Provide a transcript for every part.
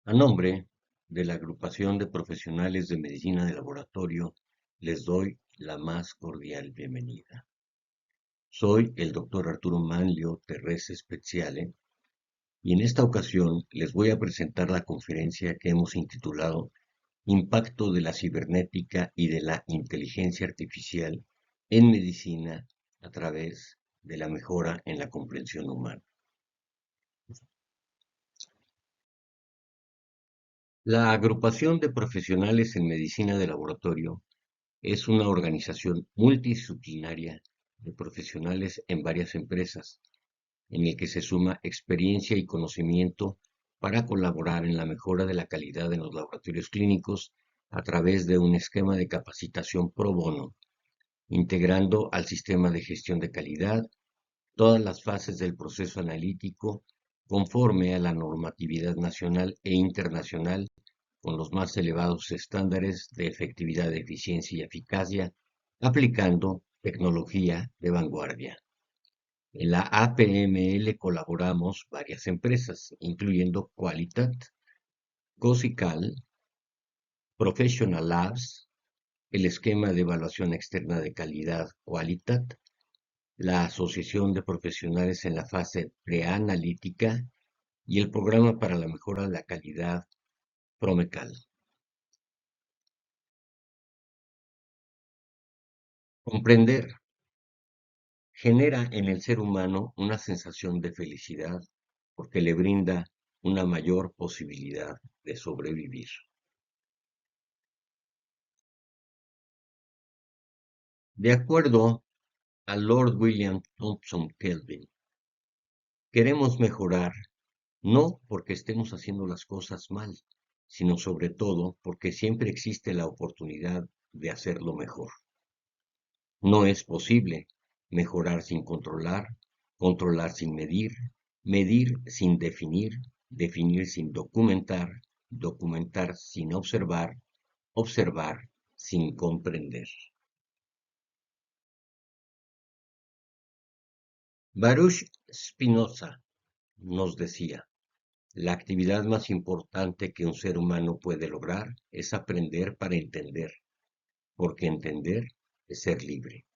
A nombre de la Agrupación de Profesionales de Medicina de Laboratorio, les doy la más cordial bienvenida. Soy el doctor Arturo Manlio Terrese Speziale y en esta ocasión les voy a presentar la conferencia que hemos intitulado Impacto de la cibernética y de la inteligencia artificial en medicina a través de la mejora en la comprensión humana. La Agrupación de Profesionales en Medicina de Laboratorio es una organización multidisciplinaria de profesionales en varias empresas, en el que se suma experiencia y conocimiento para colaborar en la mejora de la calidad en los laboratorios clínicos a través de un esquema de capacitación pro bono, integrando al sistema de gestión de calidad todas las fases del proceso analítico conforme a la normatividad nacional e internacional con los más elevados estándares de efectividad, eficiencia y eficacia, aplicando tecnología de vanguardia. En la APML colaboramos varias empresas, incluyendo Qualitat, Cosical, Professional Labs, el esquema de evaluación externa de calidad Qualitat, la Asociación de Profesionales en la fase preanalítica y el Programa para la Mejora de la Calidad Promecal. Comprender genera en el ser humano una sensación de felicidad porque le brinda una mayor posibilidad de sobrevivir. De acuerdo a Lord William Thompson Kelvin, queremos mejorar no porque estemos haciendo las cosas mal, sino sobre todo porque siempre existe la oportunidad de hacerlo mejor. No es posible mejorar sin controlar, controlar sin medir, medir sin definir, definir sin documentar, documentar sin observar, observar sin comprender. Baruch Spinoza nos decía, la actividad más importante que un ser humano puede lograr es aprender para entender, porque entender es ser libre.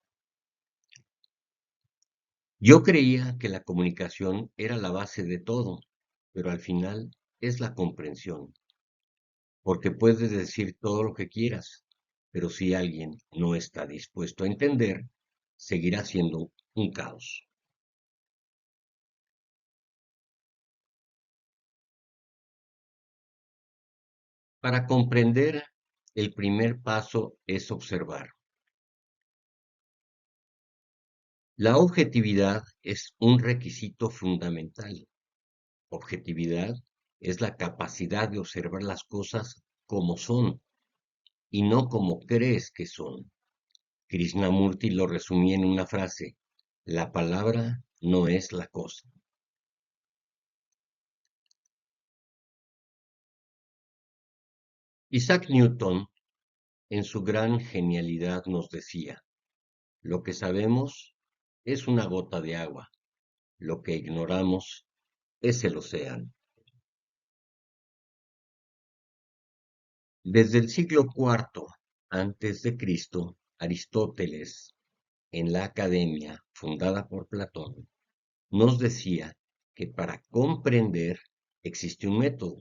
Yo creía que la comunicación era la base de todo, pero al final es la comprensión, porque puedes decir todo lo que quieras, pero si alguien no está dispuesto a entender, seguirá siendo un caos. Para comprender, el primer paso es observar. La objetividad es un requisito fundamental. Objetividad es la capacidad de observar las cosas como son y no como crees que son. Krishnamurti lo resumía en una frase: la palabra no es la cosa. Isaac Newton, en su gran genialidad, nos decía, lo que sabemos es una gota de agua, lo que ignoramos es el océano. Desde el siglo IV antes de Cristo, Aristóteles, en la Academia, fundada por Platón, nos decía que para comprender existe un método,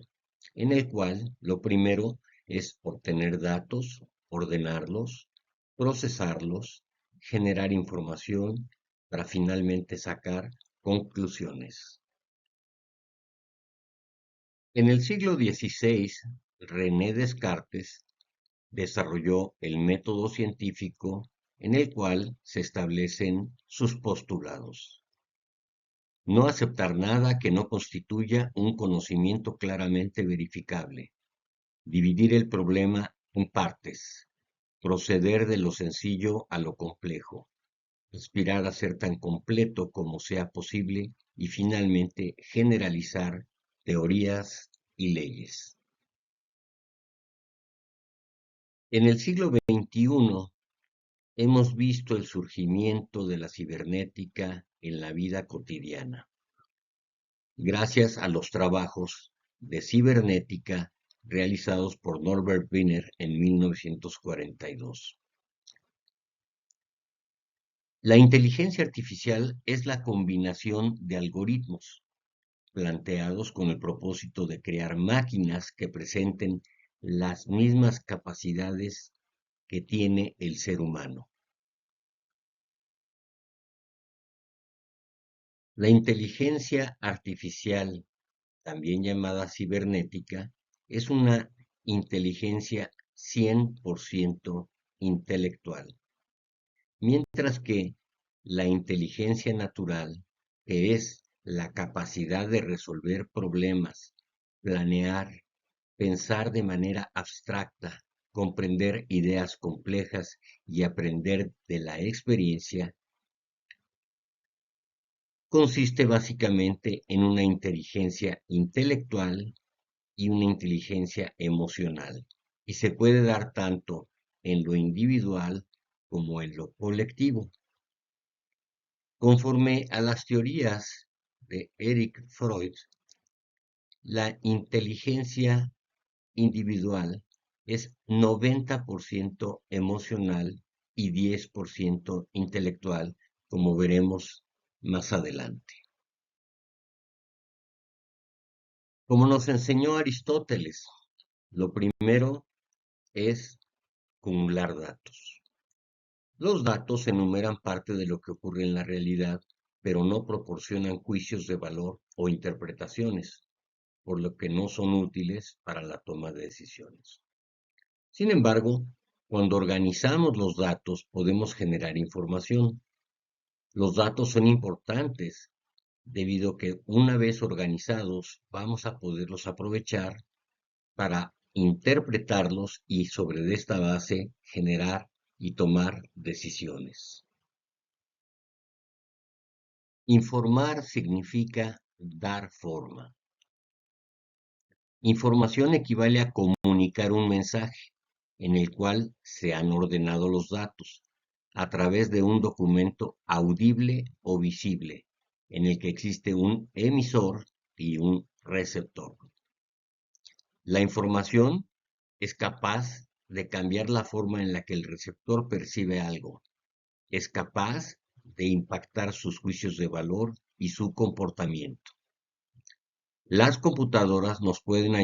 en el cual lo primero es obtener datos, ordenarlos, procesarlos, generar información para finalmente sacar conclusiones. En el siglo XVI, René Descartes desarrolló el método científico en el cual se establecen sus postulados. No aceptar nada que no constituya un conocimiento claramente verificable. Dividir el problema en partes. Proceder de lo sencillo a lo complejo. Aspirar a ser tan completo como sea posible y finalmente generalizar teorías y leyes. En el siglo XXI hemos visto el surgimiento de la cibernética en la vida cotidiana, gracias a los trabajos de cibernética realizados por Norbert Wiener en 1942. La inteligencia artificial es la combinación de algoritmos planteados con el propósito de crear máquinas que presenten las mismas capacidades que tiene el ser humano. La inteligencia artificial, también llamada cibernética, es una inteligencia 100% intelectual, mientras que la inteligencia natural, que es la capacidad de resolver problemas, planear, pensar de manera abstracta, comprender ideas complejas y aprender de la experiencia, consiste básicamente en una inteligencia intelectual y una inteligencia emocional, y se puede dar tanto en lo individual como en lo colectivo. Conforme a las teorías de Erich Freud, la inteligencia individual es 90% emocional y 10% intelectual, como veremos más adelante. Como nos enseñó Aristóteles, lo primero es acumular datos. Los datos enumeran parte de lo que ocurre en la realidad, pero no proporcionan juicios de valor o interpretaciones, por lo que no son útiles para la toma de decisiones. Sin embargo, cuando organizamos los datos podemos generar información. Los datos son importantes debido a que una vez organizados vamos a poderlos aprovechar para interpretarlos y sobre esta base generar y tomar decisiones. Informar significa dar forma. Información equivale a comunicar un mensaje en el cual se han ordenado los datos a través de un documento audible o visible, en el que existe un emisor y un receptor. La información es capaz de cambiar la forma en la que el receptor percibe algo. Es capaz de impactar sus juicios de valor y su comportamiento. Las computadoras nos pueden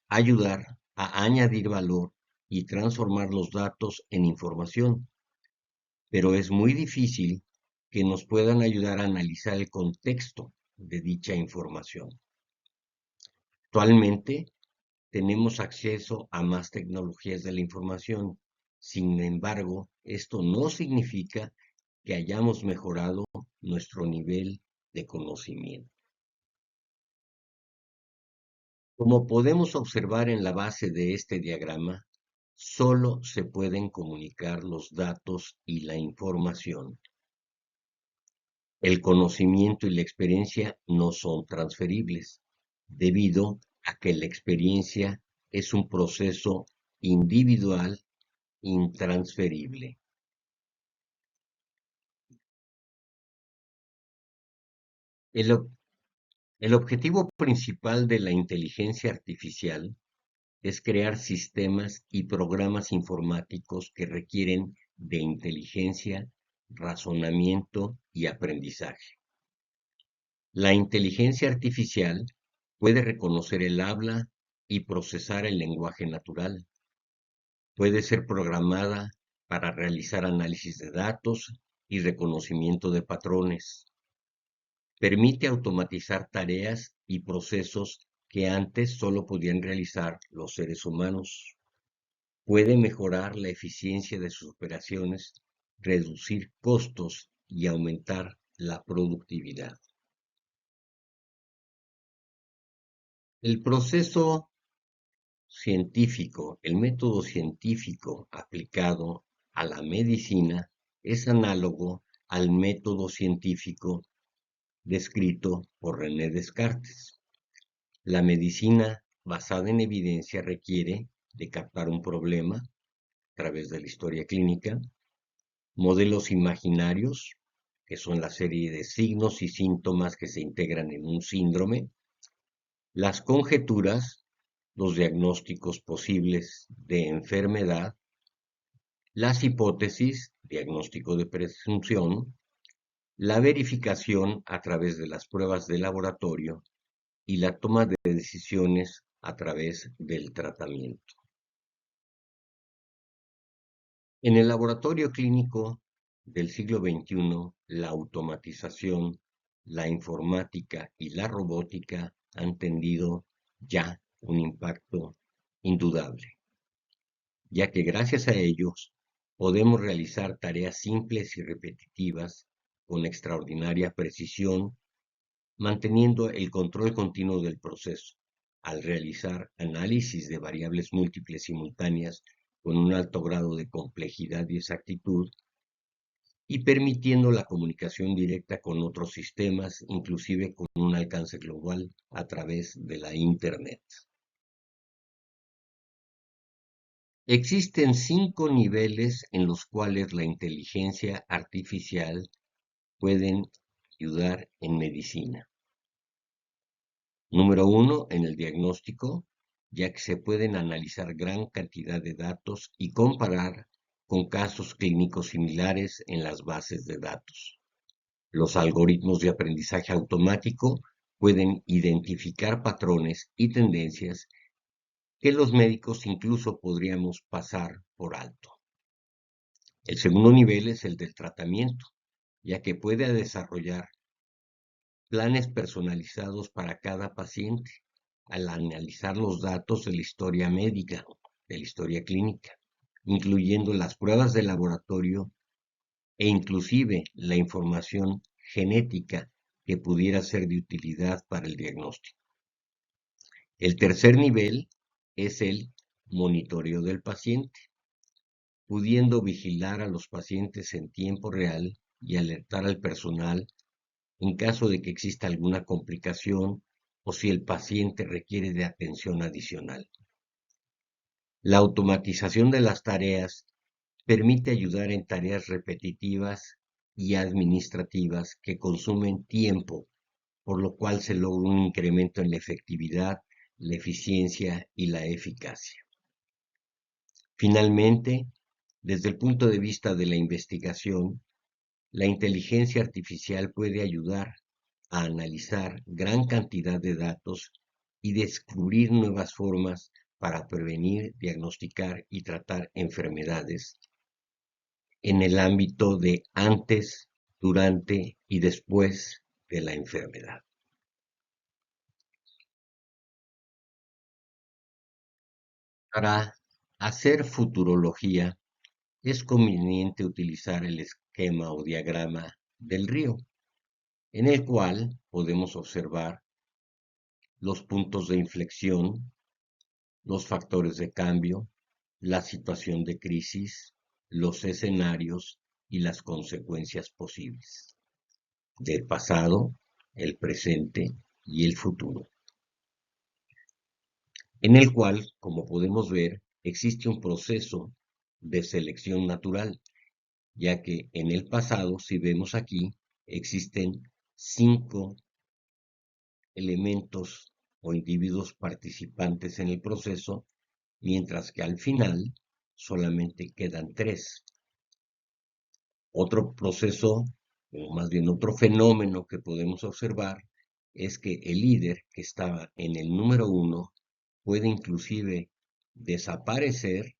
ayudar a añadir valor y transformar los datos en información, pero es muy difícil que nos puedan ayudar a analizar el contexto de dicha información. Actualmente tenemos acceso a más tecnologías de la información. Sin embargo, esto no significa que hayamos mejorado nuestro nivel de conocimiento. Como podemos observar en la base de este diagrama, solo se pueden comunicar los datos y la información. El conocimiento y la experiencia no son transferibles, debido a que la experiencia es un proceso individual intransferible. El, el objetivo principal de la inteligencia artificial es crear sistemas y programas informáticos que requieren de inteligencia, razonamiento y aprendizaje. La inteligencia artificial puede reconocer el habla y procesar el lenguaje natural. Puede ser programada para realizar análisis de datos y reconocimiento de patrones. Permite automatizar tareas y procesos que antes solo podían realizar los seres humanos. Puede mejorar la eficiencia de sus operaciones, reducir costos y aumentar la productividad. El proceso científico, el método científico aplicado a la medicina es análogo al método científico descrito por René Descartes. La medicina basada en evidencia requiere de captar un problema a través de la historia clínica, modelos imaginarios, que son la serie de signos y síntomas que se integran en un síndrome, las conjeturas, los diagnósticos posibles de enfermedad, las hipótesis, diagnóstico de presunción, la verificación a través de las pruebas de laboratorio y la toma de decisiones a través del tratamiento. En el laboratorio clínico del siglo XXI, la automatización, la informática y la robótica han tenido ya un impacto indudable, ya que gracias a ellos podemos realizar tareas simples y repetitivas con extraordinaria precisión, manteniendo el control continuo del proceso, al realizar análisis de variables múltiples simultáneas con un alto grado de complejidad y exactitud, y permitiendo la comunicación directa con otros sistemas, inclusive con un alcance global a través de la Internet. Existen 5 niveles en los cuales la inteligencia artificial pueden ayudar en medicina. Número 1, en el diagnóstico, ya que se pueden analizar gran cantidad de datos y comparar con casos clínicos similares en las bases de datos. Los algoritmos de aprendizaje automático pueden identificar patrones y tendencias que los médicos incluso podríamos pasar por alto. El segundo nivel es el del tratamiento, ya que puede desarrollar planes personalizados para cada paciente al analizar los datos de la historia médica, de la historia clínica, incluyendo las pruebas de laboratorio e inclusive la información genética que pudiera ser de utilidad para el diagnóstico. El tercer nivel es el monitoreo del paciente, pudiendo vigilar a los pacientes en tiempo real y alertar al personal en caso de que exista alguna complicación o si el paciente requiere de atención adicional. La automatización de las tareas permite ayudar en tareas repetitivas y administrativas que consumen tiempo, por lo cual se logra un incremento en la efectividad, la eficiencia y la eficacia. Finalmente, desde el punto de vista de la investigación, la inteligencia artificial puede ayudar a analizar gran cantidad de datos y descubrir nuevas formas para prevenir, diagnosticar y tratar enfermedades en el ámbito de antes, durante y después de la enfermedad. Para hacer futurología es conveniente utilizar el esquema o diagrama del río, en el cual podemos observar los puntos de inflexión, los factores de cambio, la situación de crisis, los escenarios y las consecuencias posibles del pasado, el presente y el futuro, en el cual, como podemos ver, existe un proceso de selección natural, ya que en el pasado, si vemos aquí, existen 5 elementos o individuos participantes en el proceso, mientras que al final solamente quedan 3. Otro proceso, o más bien otro fenómeno que podemos observar, es que el líder que estaba en el número 1 puede inclusive desaparecer,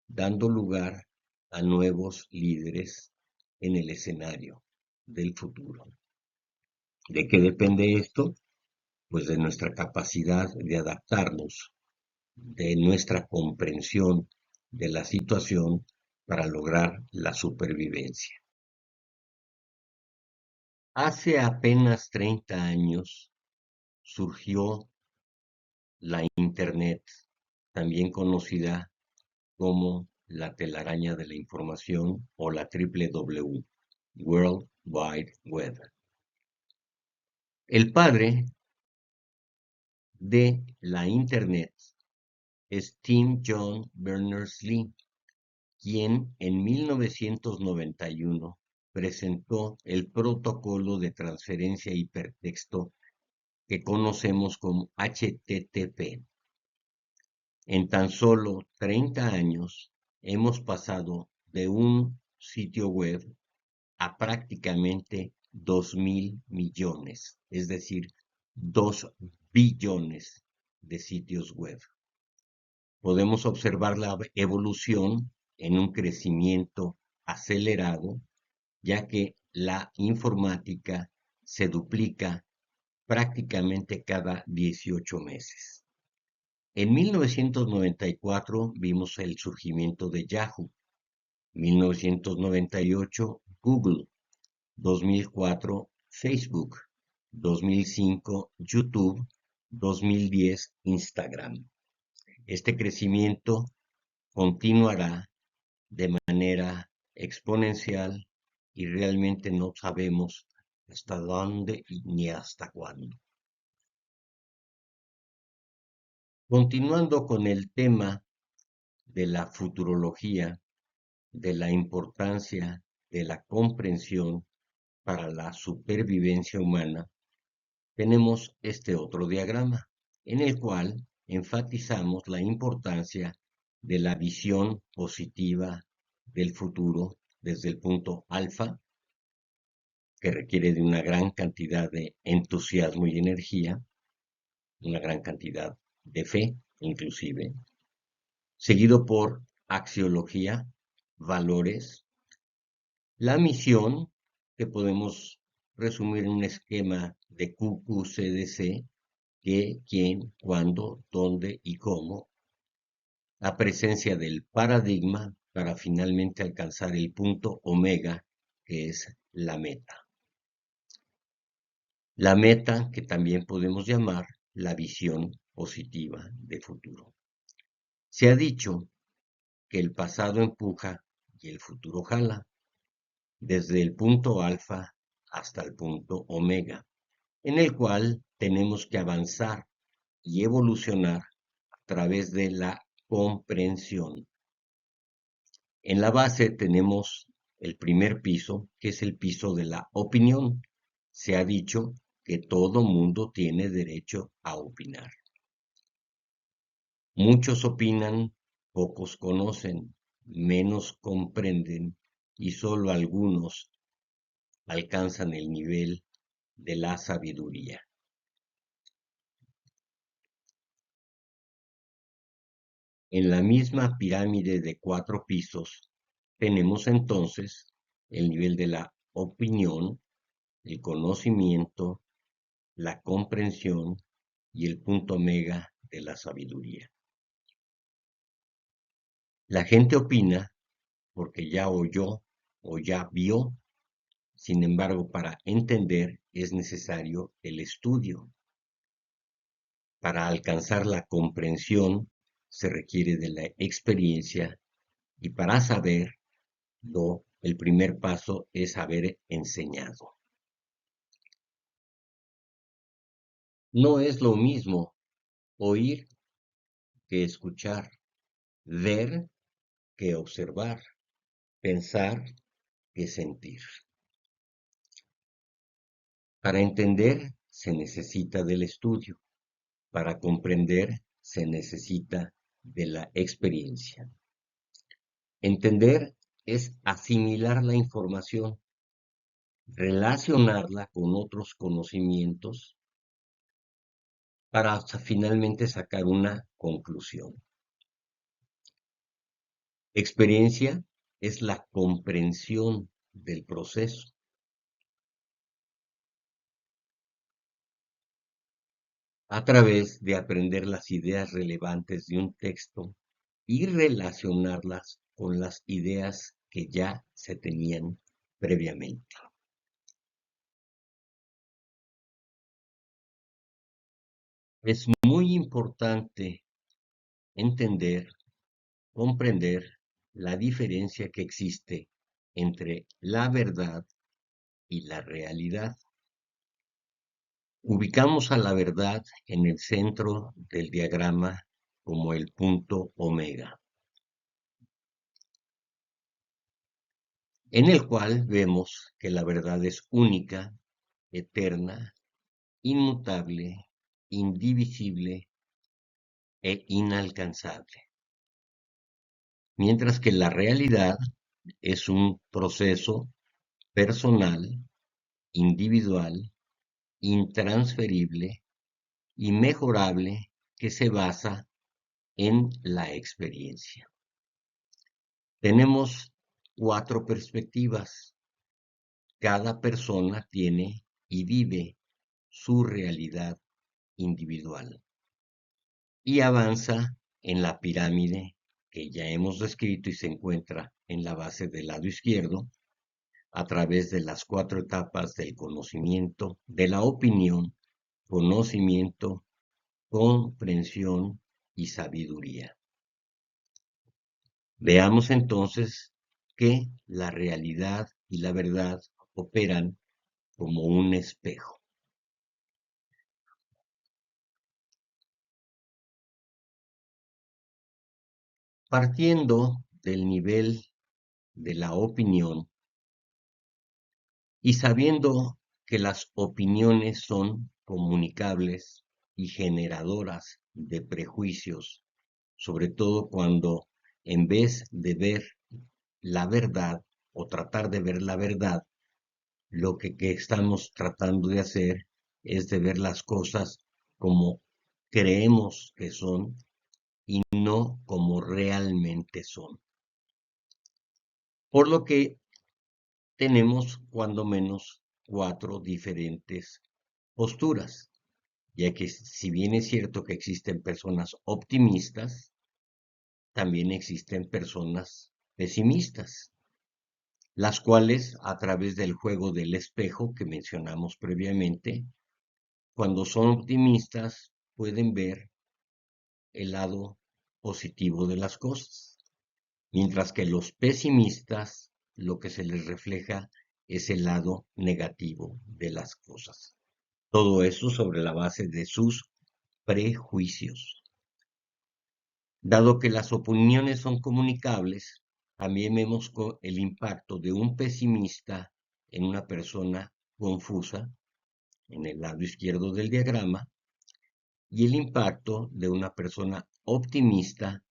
dando lugar a nuevos líderes en el escenario del futuro. ¿De qué depende esto? Pues de nuestra capacidad de adaptarnos, de nuestra comprensión de la situación para lograr la supervivencia. Hace apenas 30 años surgió la Internet, también conocida como la telaraña de la información o la WW, World Wide Web. El padre de la Internet es Tim John Berners-Lee, quien en 1991 presentó el protocolo de transferencia hipertexto que conocemos como HTTP. En tan solo 30 años hemos pasado de un sitio web a prácticamente 2.000 millones, es decir, 2 billones de sitios web. Podemos observar la evolución en un crecimiento acelerado, ya que la informática se duplica prácticamente cada 18 meses. En 1994 vimos el surgimiento de Yahoo, 1998 Google, 2004 Facebook, 2005 YouTube, 2010 Instagram. Este crecimiento continuará de manera exponencial y realmente no sabemos hasta dónde ni hasta cuándo. Continuando con el tema de la futurología, de la importancia de la comprensión para la supervivencia humana, tenemos este otro diagrama, en el cual enfatizamos la importancia de la visión positiva del futuro desde el punto alfa, que requiere de una gran cantidad de entusiasmo y energía, una gran cantidad de fe, inclusive, seguido por axiología, valores, la misión, que podemos resumir en un esquema de QQCDC, qué, quién, cuándo, dónde y cómo, la presencia del paradigma para finalmente alcanzar el punto omega, que es la meta. La meta que también podemos llamar la visión positiva de futuro. Se ha dicho que el pasado empuja y el futuro jala, desde el punto alfa hasta el punto omega, en el cual tenemos que avanzar y evolucionar a través de la comprensión. En la base tenemos el primer piso, que es el piso de la opinión. Se ha dicho que todo mundo tiene derecho a opinar. Muchos opinan, pocos conocen, menos comprenden y solo algunos alcanzan el nivel de la sabiduría. En la misma pirámide de 4 pisos tenemos entonces el nivel de la opinión, el conocimiento, la comprensión y el punto omega de la sabiduría. La gente opina porque ya oyó o ya vio. Sin embargo, para entender es necesario el estudio. Para alcanzar la comprensión se requiere de la experiencia y para saberlo, el primer paso es haber enseñado. No es lo mismo oír que escuchar, ver que observar, pensar que sentir. Para entender se necesita del estudio, para comprender se necesita de la experiencia. Entender es asimilar la información, relacionarla con otros conocimientos para finalmente sacar una conclusión. Experiencia es la comprensión del proceso. A través de aprender las ideas relevantes de un texto y relacionarlas con las ideas que ya se tenían previamente. Es muy importante entender, comprender la diferencia que existe entre la verdad y la realidad. Ubicamos a la verdad en el centro del diagrama como el punto omega, en el cual vemos que la verdad es única, eterna, inmutable indivisible e inalcanzable, mientras que la realidad es un proceso personal, individual, intransferible y mejorable que se basa en la experiencia. Tenemos 4 perspectivas. Cada persona tiene y vive su realidad individual y avanza en la pirámide que ya hemos descrito y se encuentra en la base del lado izquierdo a través de las 4 etapas del conocimiento, de la opinión, conocimiento, comprensión y sabiduría. Veamos entonces que la realidad y la verdad operan como un espejo. Partiendo del nivel de la opinión y sabiendo que las opiniones son comunicables y generadoras de prejuicios, sobre todo cuando en vez de ver la verdad o tratar de ver la verdad, lo que estamos tratando de hacer es de ver las cosas como creemos que son y no como realmente son. Por lo que tenemos cuando menos 4 diferentes posturas, ya que si bien es cierto que existen personas optimistas, también existen personas pesimistas, las cuales a través del juego del espejo que mencionamos previamente, cuando son optimistas pueden ver el lado positivo de las cosas, mientras que los pesimistas lo que se les refleja es el lado negativo de las cosas. Todo eso sobre la base de sus prejuicios. Dado que las opiniones son comunicables, también vemos el impacto de un pesimista en una persona confusa, en el lado izquierdo del diagrama, y el impacto de una persona optimista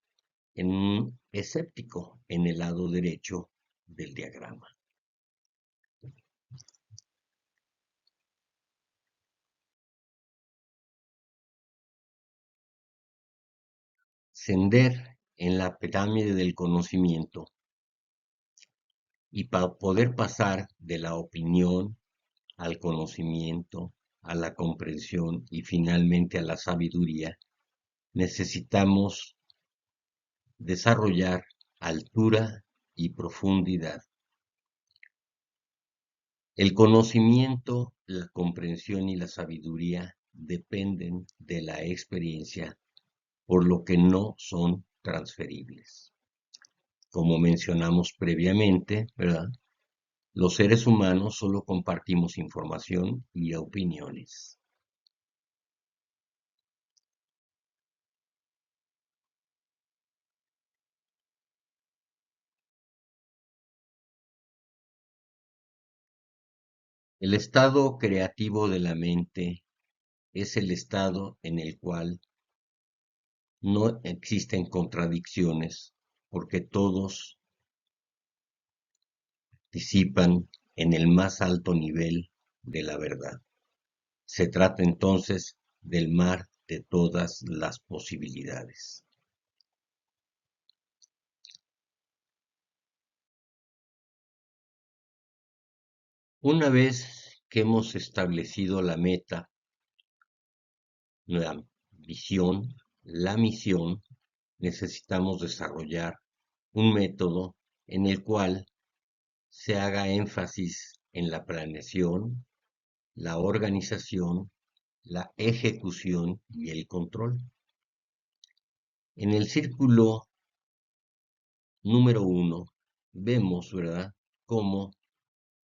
en un escéptico, en el lado derecho del diagrama. Ascender en la pirámide del conocimiento y para poder pasar de la opinión al conocimiento, a la comprensión y finalmente a la sabiduría, necesitamos desarrollar altura y profundidad. El conocimiento, la comprensión y la sabiduría dependen de la experiencia, por lo que no son transferibles. Como mencionamos previamente, ¿verdad? Los seres humanos solo compartimos información y opiniones. El estado creativo de la mente es el estado en el cual no existen contradicciones, porque todos participan en el más alto nivel de la verdad. Se trata entonces del mar de todas las posibilidades. Una vez que hemos establecido la meta, la visión, la misión, necesitamos desarrollar un método en el cual se haga énfasis en la planeación, la organización, la ejecución y el control. En el círculo número 1 vemos, ¿verdad?, cómo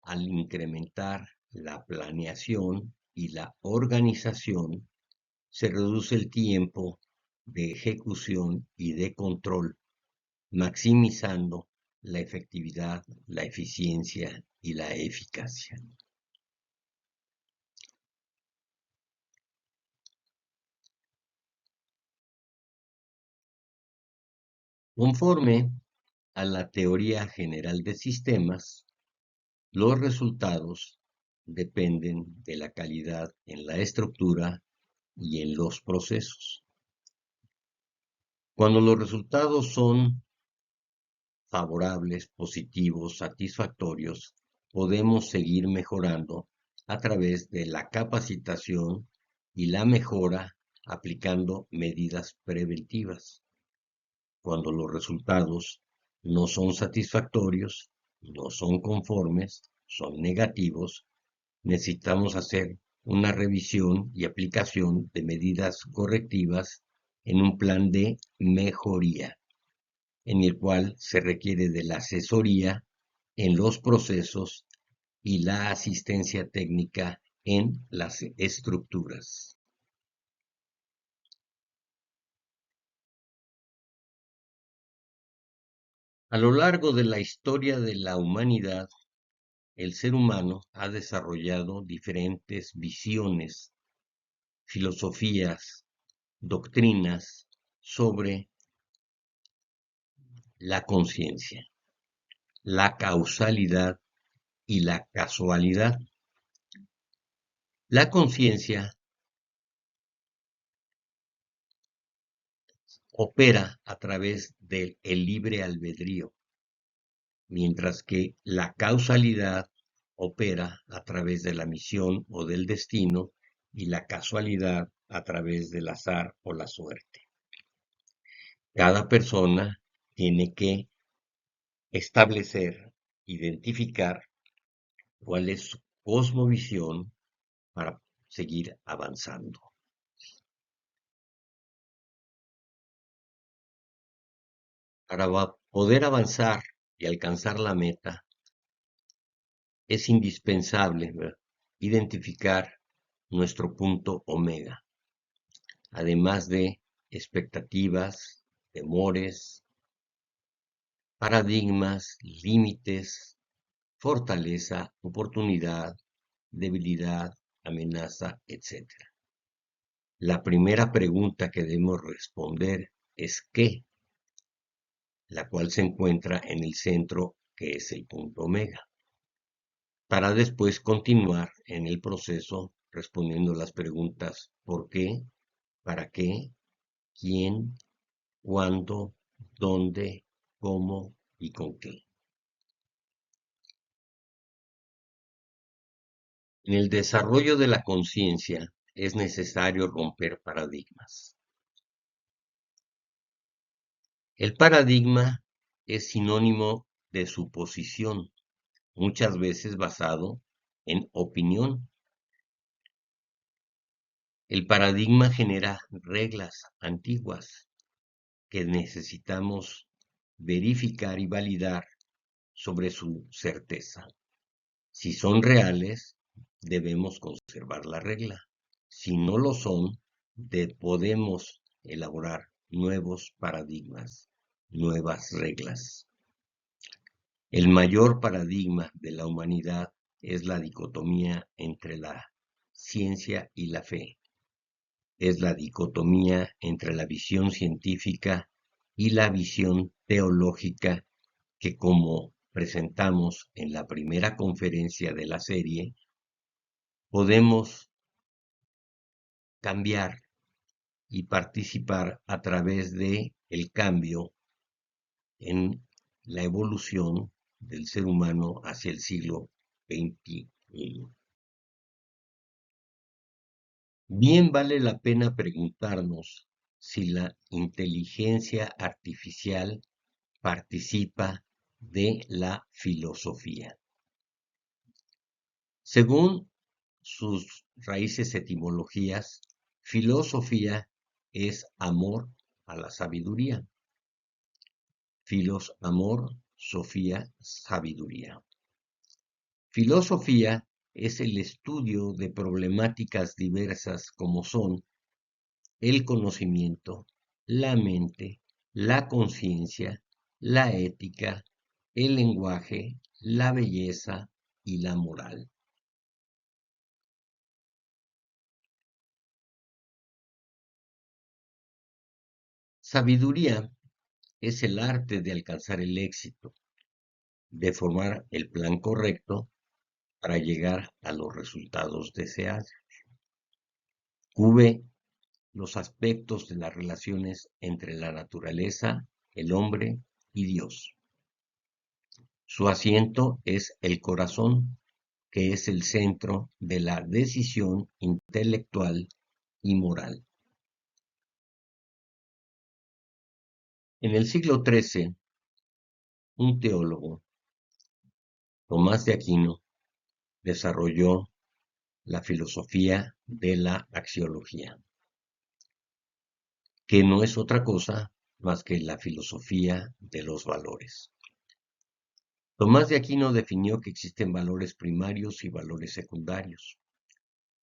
al incrementar la planeación y la organización se reduce el tiempo de ejecución y de control, maximizando la efectividad, la eficiencia y la eficacia. Conforme a la teoría general de sistemas, los resultados dependen de la calidad en la estructura y en los procesos. Cuando los resultados son favorables, positivos, satisfactorios, podemos seguir mejorando a través de la capacitación y la mejora aplicando medidas preventivas. Cuando los resultados no son satisfactorios, no son conformes, son negativos, necesitamos hacer una revisión y aplicación de medidas correctivas en un plan de mejoría, en el cual se requiere de la asesoría en los procesos y la asistencia técnica en las estructuras. A lo largo de la historia de la humanidad, el ser humano ha desarrollado diferentes visiones, filosofías, doctrinas sobre la conciencia, la causalidad y la casualidad. La conciencia opera a través del libre albedrío, mientras que la causalidad opera a través de la misión o del destino y la casualidad a través del azar o la suerte. Cada persona tiene que establecer, identificar cuál es su cosmovisión para seguir avanzando. Para poder avanzar y alcanzar la meta, es indispensable, ¿verdad?, identificar nuestro punto omega, además de expectativas, temores, paradigmas, límites, fortaleza, oportunidad, debilidad, amenaza, etc. La primera pregunta que debemos responder es ¿qué?, la cual se encuentra en el centro, que es el punto omega, para después continuar en el proceso respondiendo las preguntas ¿por qué?, ¿para qué?, ¿quién?, ¿cuándo?, ¿dónde?, ¿cómo? ¿Y con qué? En el desarrollo de la conciencia es necesario romper paradigmas. El paradigma es sinónimo de suposición, muchas veces basado en opinión. El paradigma genera reglas antiguas que necesitamos verificar y validar sobre su certeza. Si son reales, debemos conservar la regla. Si no lo son, podemos elaborar nuevos paradigmas, nuevas reglas. El mayor paradigma de la humanidad es la dicotomía entre la ciencia y la fe. Es la dicotomía entre la visión científica y la visión teológica que, como presentamos en la primera conferencia de la serie, podemos cambiar y participar a través de el cambio en la evolución del ser humano hacia el siglo XXI. Bien vale la pena preguntarnos si la inteligencia artificial participa de la filosofía. Según sus raíces etimologías, filosofía es amor a la sabiduría. Filos, amor, sofía, sabiduría. Filosofía es el estudio de problemáticas diversas como son el conocimiento, la mente, la conciencia, la ética, el lenguaje, la belleza y la moral. Sabiduría es el arte de alcanzar el éxito, de formar el plan correcto para llegar a los resultados deseados. Cubre los aspectos de las relaciones entre la naturaleza, el hombre y Dios. Su asiento es el corazón, que es el centro de la decisión intelectual y moral. En el siglo XIII, un teólogo, Tomás de Aquino, desarrolló la filosofía de la axiología, que no es otra cosa más que la filosofía de los valores. Tomás de Aquino definió que existen valores primarios y valores secundarios.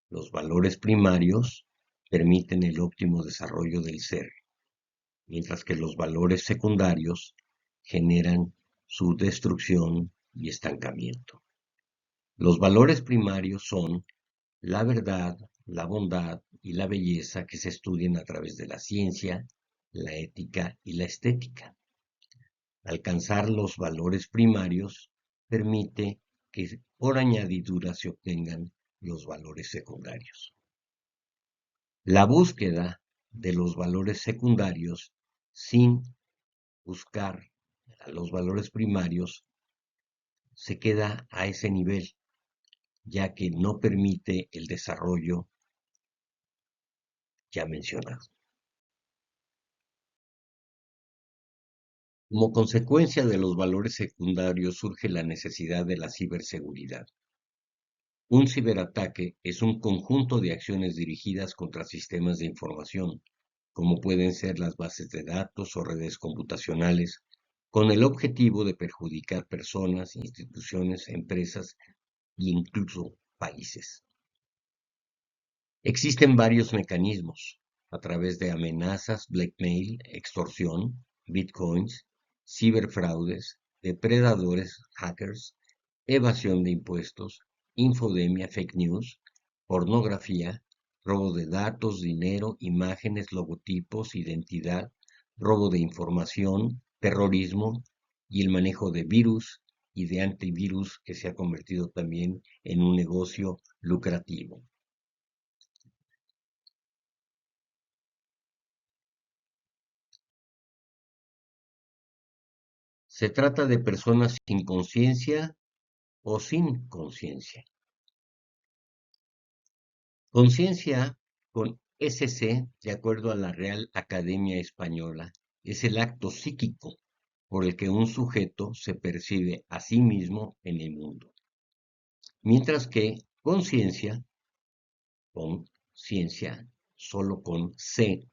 Los valores primarios permiten el óptimo desarrollo del ser, mientras que los valores secundarios generan su destrucción y estancamiento. Los valores primarios son la verdad, la bondad y la belleza que se estudian a través de la ciencia, la ética y la estética. Alcanzar los valores primarios permite que por añadidura se obtengan los valores secundarios. La búsqueda de los valores secundarios sin buscar a los valores primarios se queda a ese nivel, ya que no permite el desarrollo ya mencionado. Como consecuencia de los valores secundarios surge la necesidad de la ciberseguridad. Un ciberataque es un conjunto de acciones dirigidas contra sistemas de información, como pueden ser las bases de datos o redes computacionales, con el objetivo de perjudicar personas, instituciones, empresas e incluso países. Existen varios mecanismos, a través de amenazas, blackmail, extorsión, bitcoins, ciberfraudes, depredadores, hackers, evasión de impuestos, infodemia, fake news, pornografía, robo de datos, dinero, imágenes, logotipos, identidad, robo de información, terrorismo y el manejo de virus y de antivirus que se ha convertido también en un negocio lucrativo. Se trata de personas sin conciencia o sin conciencia. Conciencia con SC, de acuerdo a la Real Academia Española, es el acto psíquico por el que un sujeto se percibe a sí mismo en el mundo. Mientras que conciencia, con ciencia, solo con C,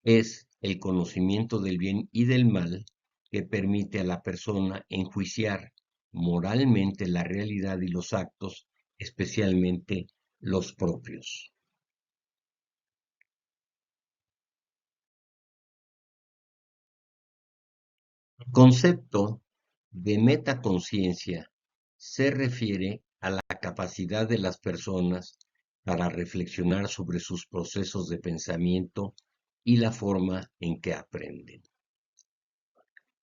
es el conocimiento del bien y del mal que permite a la persona enjuiciar moralmente la realidad y los actos, especialmente los propios. El concepto de metaconciencia se refiere a la capacidad de las personas para reflexionar sobre sus procesos de pensamiento y la forma en que aprenden.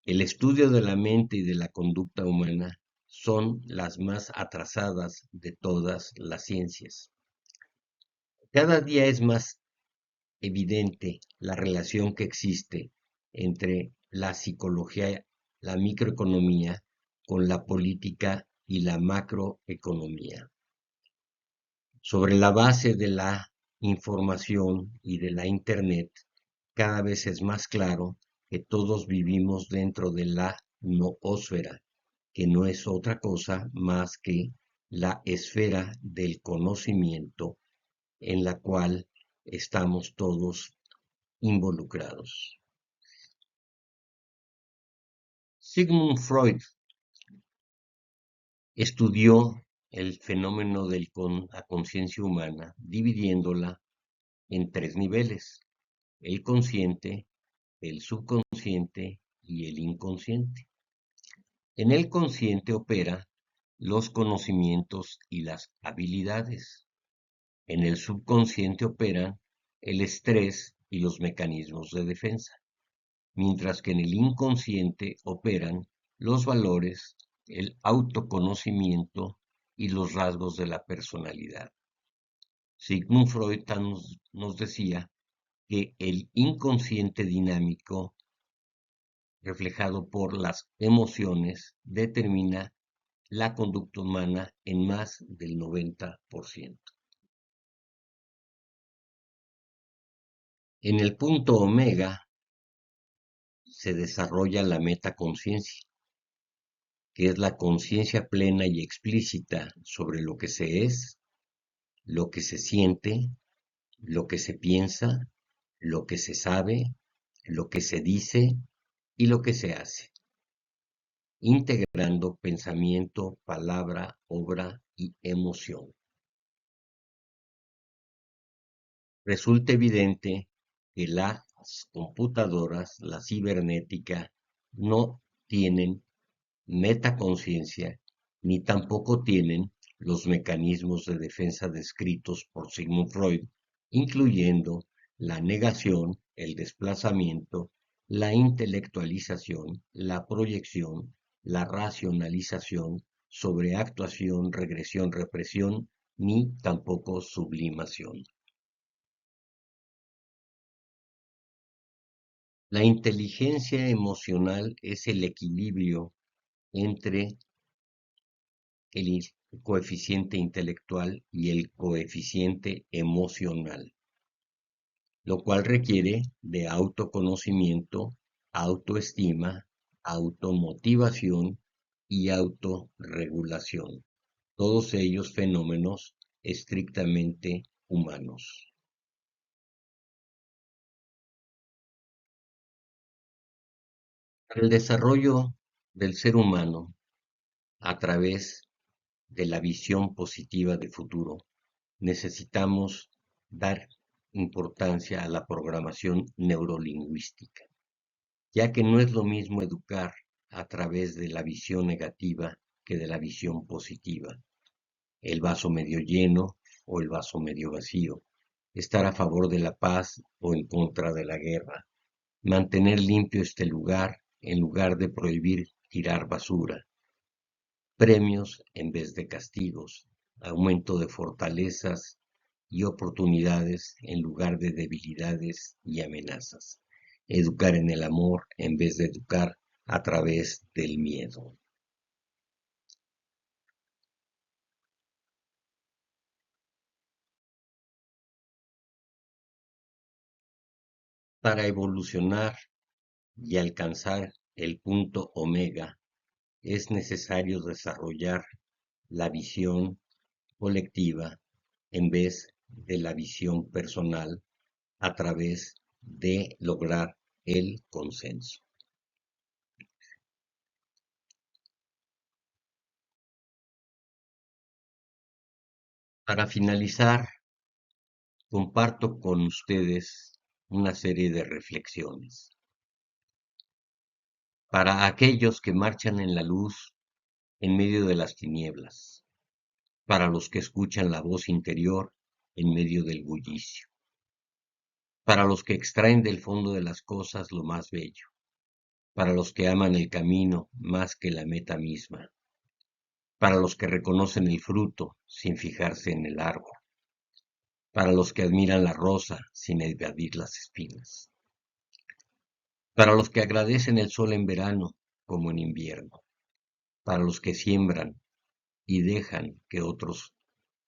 El estudio de la mente y de la conducta humana son las más atrasadas de todas las ciencias. Cada día es más evidente la relación que existe entre la psicología, la microeconomía, con la política y la macroeconomía. Sobre la base de la información y de la Internet, cada vez es más claro que todos vivimos dentro de la noósfera, que no es otra cosa más que la esfera del conocimiento en la cual estamos todos involucrados. Sigmund Freud estudió el fenómeno de la conciencia humana, dividiéndola en tres niveles: el consciente, el subconsciente y el inconsciente. En el consciente opera los conocimientos y las habilidades. En el subconsciente operan el estrés y los mecanismos de defensa. mientras que en el inconsciente operan los valores, el autoconocimiento y los rasgos de la personalidad. Sigmund Freud nos decía que el inconsciente dinámico, reflejado por las emociones, determina la conducta humana en más del 90%. En el punto omega se desarrolla la metaconciencia, que es la conciencia plena y explícita sobre lo que se es, lo que se siente, lo que se piensa, lo que se sabe, lo que se dice y lo que se hace, integrando pensamiento, palabra, obra y emoción. Resulta evidente que las computadoras, la cibernética, no tienen metaconciencia ni tampoco tienen los mecanismos de defensa descritos por Sigmund Freud, incluyendo la negación, el desplazamiento, la intelectualización, la proyección, la racionalización, sobreactuación, regresión, represión, ni tampoco sublimación. La inteligencia emocional es el equilibrio entre el coeficiente intelectual y el coeficiente emocional, lo cual requiere de autoconocimiento, autoestima, automotivación y autorregulación, todos ellos fenómenos estrictamente humanos. Para el desarrollo del ser humano a través de la visión positiva de futuro, necesitamos dar importancia a la programación neurolingüística, ya que no es lo mismo educar a través de la visión negativa que de la visión positiva, el vaso medio lleno o el vaso medio vacío, estar a favor de la paz o en contra de la guerra, mantener limpio este lugar en lugar de prohibir tirar basura, premios en vez de castigos, aumento de fortalezas y oportunidades en lugar de debilidades y amenazas. Educar en el amor en vez de educar a través del miedo. Para evolucionar y alcanzar el punto omega es necesario desarrollar la visión colectiva en vez de la visión personal a través de lograr el consenso. Para finalizar, comparto con ustedes una serie de reflexiones. Para aquellos que marchan en la luz en medio de las tinieblas, para los que escuchan la voz interior en medio del bullicio, para los que extraen del fondo de las cosas lo más bello, para los que aman el camino más que la meta misma, para los que reconocen el fruto sin fijarse en el árbol, para los que admiran la rosa sin evadir las espinas, para los que agradecen el sol en verano como en invierno, para los que siembran y dejan que otros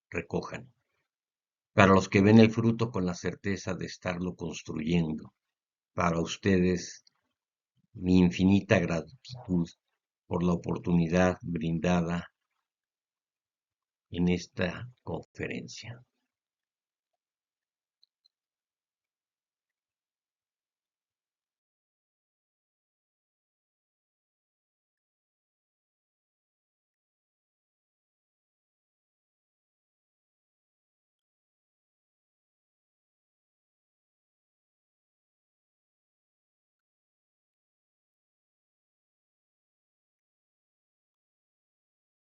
recojan, para los que ven el fruto con la certeza de estarlo construyendo. Para ustedes, mi infinita gratitud por la oportunidad brindada en esta conferencia.